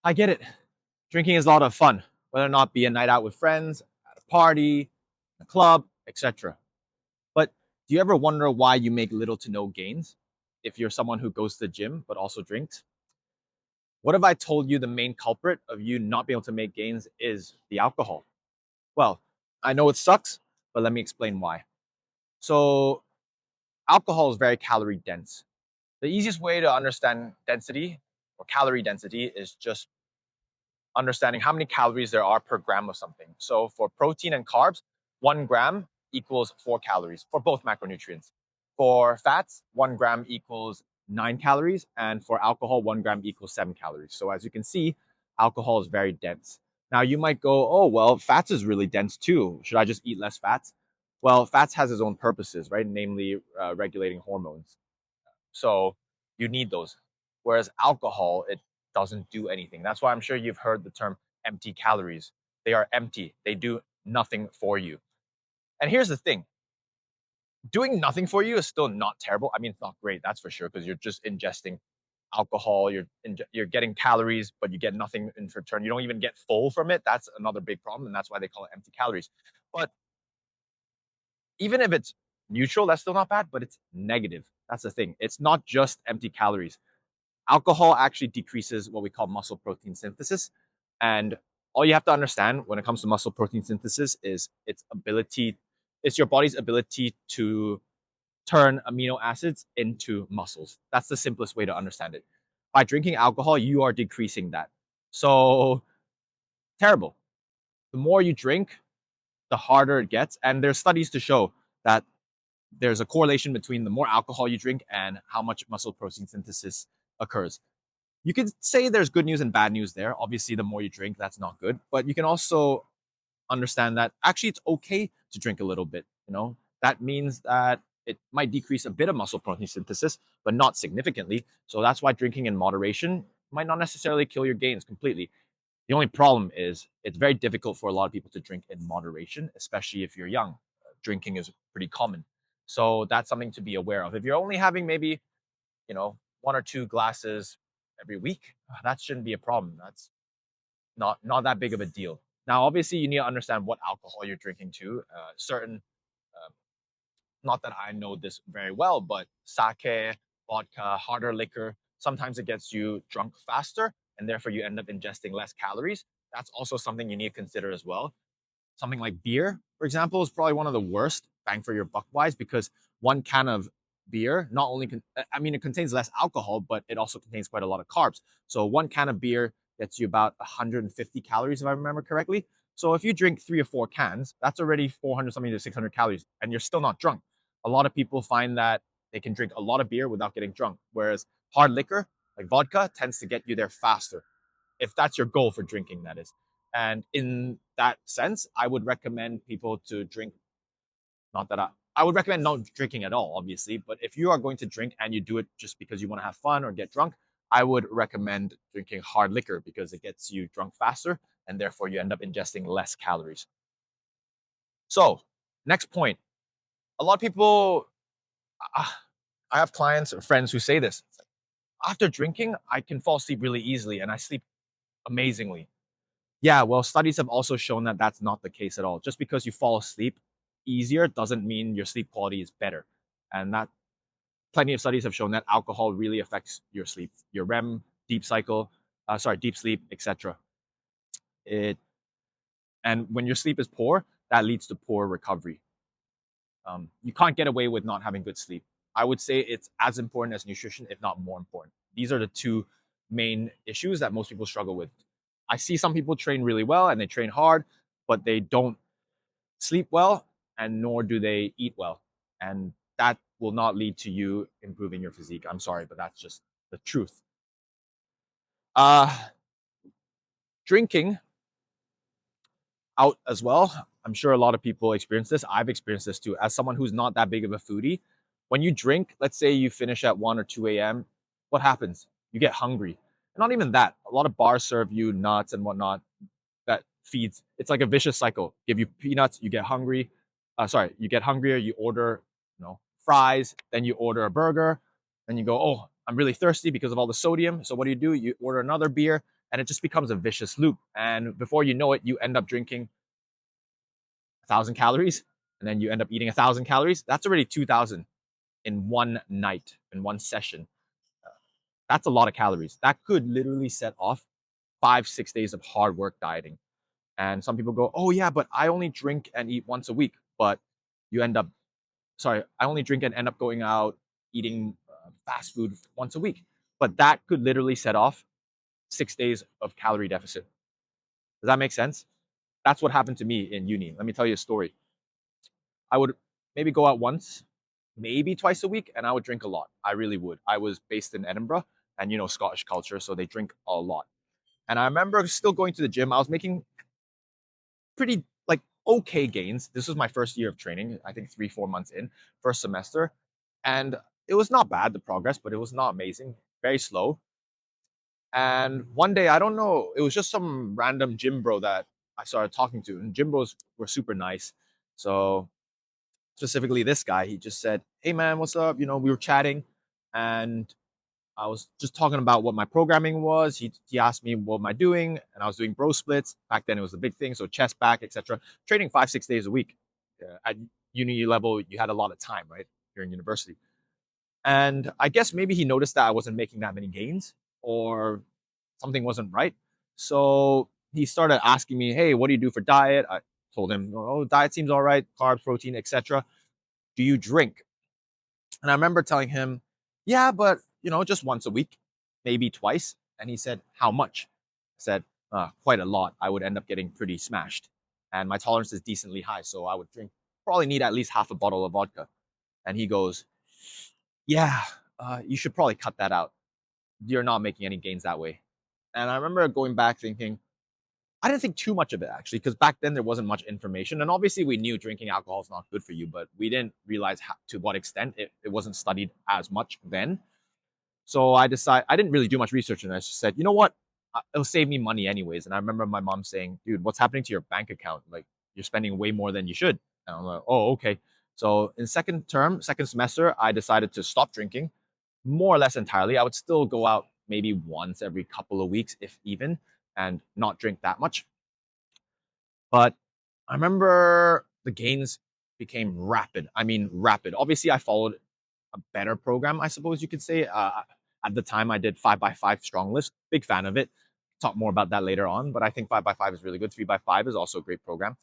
I get it. Drinking is a lot of fun, whether or not be a night out with friends, at a party, a club, etc. But do you ever wonder why you make little to no gains if you're someone who goes to the gym but also drinks? What if I told you the main culprit of you not being able to make gains is the alcohol? Well, I know it sucks, but let me explain why. So, alcohol is very calorie dense. The easiest way to understand density or calorie density is just understanding how many calories there are per gram of something. So for protein and carbs, 1 gram equals 4 calories for both macronutrients. For fats, 1 gram equals 9 calories. And for alcohol, 1 gram equals 7 calories. So as you can see, alcohol is very dense. Now you might go, oh, well, fats is really dense too. Should I just eat less fats? Well, fats has its own purposes, right? Namely, regulating hormones. So you need those. Whereas alcohol, it doesn't do anything. That's why I'm sure you've heard the term empty calories. They are empty, they do nothing for you. And here's the thing, doing nothing for you is still not terrible. I mean, it's not great, that's for sure, because you're just ingesting alcohol, you're getting calories, but you get nothing in return. You don't even get full from it. That's another big problem, and that's why they call it empty calories. But even if it's neutral, that's still not bad, but it's negative. That's the thing. It's not just empty calories. Alcohol actually decreases what we call muscle protein synthesis. And all you have to understand when it comes to muscle protein synthesis is it's your body's ability to turn amino acids into muscles. That's the simplest way to understand it. By drinking alcohol, you are decreasing that. So terrible. The more you drink, the harder it gets. And there's studies to show that there's a correlation between the more alcohol you drink and how much muscle protein synthesis occurs. You could say there's good news and bad news there. Obviously, the more you drink, that's not good. But you can also understand that actually it's okay to drink a little bit. That means that it might decrease a bit of muscle protein synthesis, but not significantly. So that's why drinking in moderation might not necessarily kill your gains completely. The only problem is it's very difficult for a lot of people to drink in moderation, especially if you're young. Drinking is pretty common. So that's something to be aware of. If you're only having maybe, 1 or 2 glasses every week, that shouldn't be a problem. That's not that big of a deal. Now, obviously, you need to understand what alcohol you're drinking too. Certain, uh, not that I know this very well, but sake, vodka, harder liquor, sometimes it gets you drunk faster, and therefore you end up ingesting less calories. That's also something you need to consider as well. Something like beer, for example, is probably one of the worst bang for your buck wise because 1 can of beer not only it contains less alcohol, but it also contains quite a lot of carbs. So 1 can of beer gets you about 150 calories, if I remember correctly. So if you drink 3 or 4 cans, that's already 400 something to 600 calories, and you're still not drunk. A lot of people find that they can drink a lot of beer without getting drunk, whereas hard liquor like vodka tends to get you there faster if that's your goal for drinking, that is. And in that sense, I would recommend people to drink. Not that I would recommend not drinking at all, obviously. But if you are going to drink and you do it just because you want to have fun or get drunk, I would recommend drinking hard liquor because it gets you drunk faster and therefore you end up ingesting less calories. So, next point. A lot of people, uh, I have clients or friends who say this. After drinking, I can fall asleep really easily and I sleep amazingly. Yeah, well, studies have also shown that that's not the case at all. Just because you fall asleep easier doesn't mean your sleep quality is better. And that plenty of studies have shown that alcohol really affects your sleep, your REM, deep sleep, etc. It and when your sleep is poor, that leads to poor recovery. You can't get away with not having good sleep. I would say it's as important as nutrition, if not more important. These are the two main issues that most people struggle with. I see some people train really well and they train hard, but they don't sleep well and nor do they eat well. And that will not lead to you improving your physique. I'm sorry, but that's just the truth. Uh, Drinking out as well. I'm sure a lot of people experience this. I've experienced this too. As someone who's not that big of a foodie, when you drink, let's say you finish at 1 or 2 a.m., what happens? You get hungry. And not even that. A lot of bars serve you nuts and whatnot that feeds. It's like a vicious cycle. Give you peanuts, you get hungry. You get hungrier, you order, fries, then you order a burger, then you go, oh, I'm really thirsty because of all the sodium. So what do? You order another beer, and it just becomes a vicious loop. And before you know it, you end up drinking 1,000 calories, and then you end up eating 1,000 calories. That's already 2,000 in one night, in one session. That's a lot of calories. That could literally set off 5, 6 days of hard work dieting. And some people go, oh, yeah, but I only drink and eat once a week. But you end up, sorry, I only drink and end up going out eating fast food once a week. But that could literally set off 6 days of calorie deficit. Does that make sense? That's what happened to me in uni. Let me tell you a story. I would maybe go out once, maybe twice a week, and I would drink a lot. I really would. I was based in Edinburgh, and Scottish culture, so they drink a lot. And I remember still going to the gym. I was making pretty like okay gains. This was my first year of training, I think 3, 4 months in, first semester. And it was not bad, the progress, but it was not amazing, very slow. And one day, I don't know, it was just some random gym bro that I started talking to. And gym bros were super nice. So specifically this guy, he just said, hey man, what's up? We were chatting and I was just talking about what my programming was. He asked me what am I doing, and I was doing bro splits. Back then it was a big thing, so chest, back, etc. Training 5, 6 days a week. At uni level, you had a lot of time, right? During university. And I guess maybe he noticed that I wasn't making that many gains or something wasn't right. So he started asking me, hey, what do you do for diet? I told him, oh, diet seems all right, carbs, protein, etc. Do you drink? And I remember telling him, yeah, but just once a week, maybe twice. And he said, how much? I said, quite a lot. I would end up getting pretty smashed. And my tolerance is decently high. So I would probably need at least half a bottle of vodka. And he goes, yeah, you should probably cut that out. You're not making any gains that way. And I remember going back thinking, I didn't think too much of it actually, because back then there wasn't much information. And obviously we knew drinking alcohol is not good for you, but we didn't realize to what extent it wasn't studied as much then. So I didn't really do much research and I just said, you know what? It'll save me money anyways. And I remember my mom saying, dude, what's happening to your bank account? Like you're spending way more than you should. And I'm like, oh, okay. So in second semester, I decided to stop drinking more or less entirely. I would still go out maybe once every couple of weeks, if even, and not drink that much. But I remember the gains became rapid. I mean, rapid. Obviously, I followed a better program, I suppose you could say. At the time, I did 5x5 strong lifts. Big fan of it. Talk more about that later on, but I think 5x5 is really good. 3x5 is also a great program.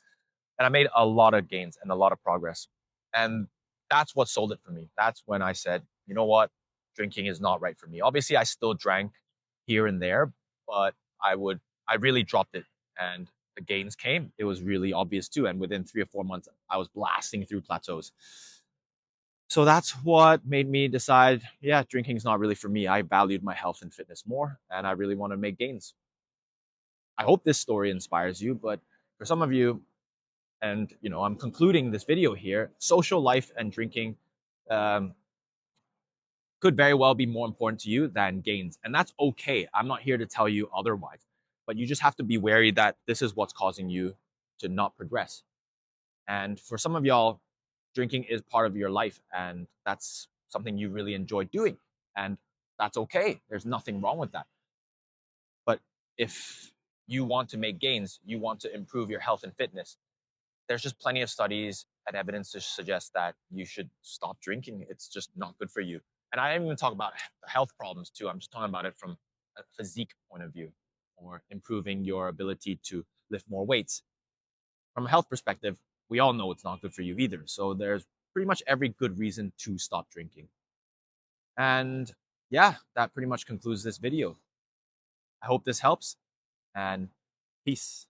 And I made a lot of gains and a lot of progress. And that's what sold it for me. That's when I said, you know what? Drinking is not right for me. Obviously, I still drank here and there, but I really dropped it. And the gains came. It was really obvious too. And within 3 or 4 months, I was blasting through plateaus. So that's what made me decide, yeah, drinking is not really for me. I valued my health and fitness more, and I really want to make gains. I hope this story inspires you, but for some of you, and I'm concluding this video here, social life and drinking um, could very well be more important to you than gains, and that's okay. I'm not here to tell you otherwise, but you just have to be wary that this is what's causing you to not progress. And for some of y'all, drinking is part of your life, and that's something you really enjoy doing, and that's okay. There's nothing wrong with that. But if you want to make gains, you want to improve your health and fitness, there's just plenty of studies and evidence to suggest that you should stop drinking. It's just not good for you. And I didn't even talk about health problems too. I'm just talking about it from a physique point of view, or improving your ability to lift more weights. From a health perspective, we all know it's not good for you either. So there's pretty much every good reason to stop drinking. And yeah, that pretty much concludes this video. I hope this helps, and peace.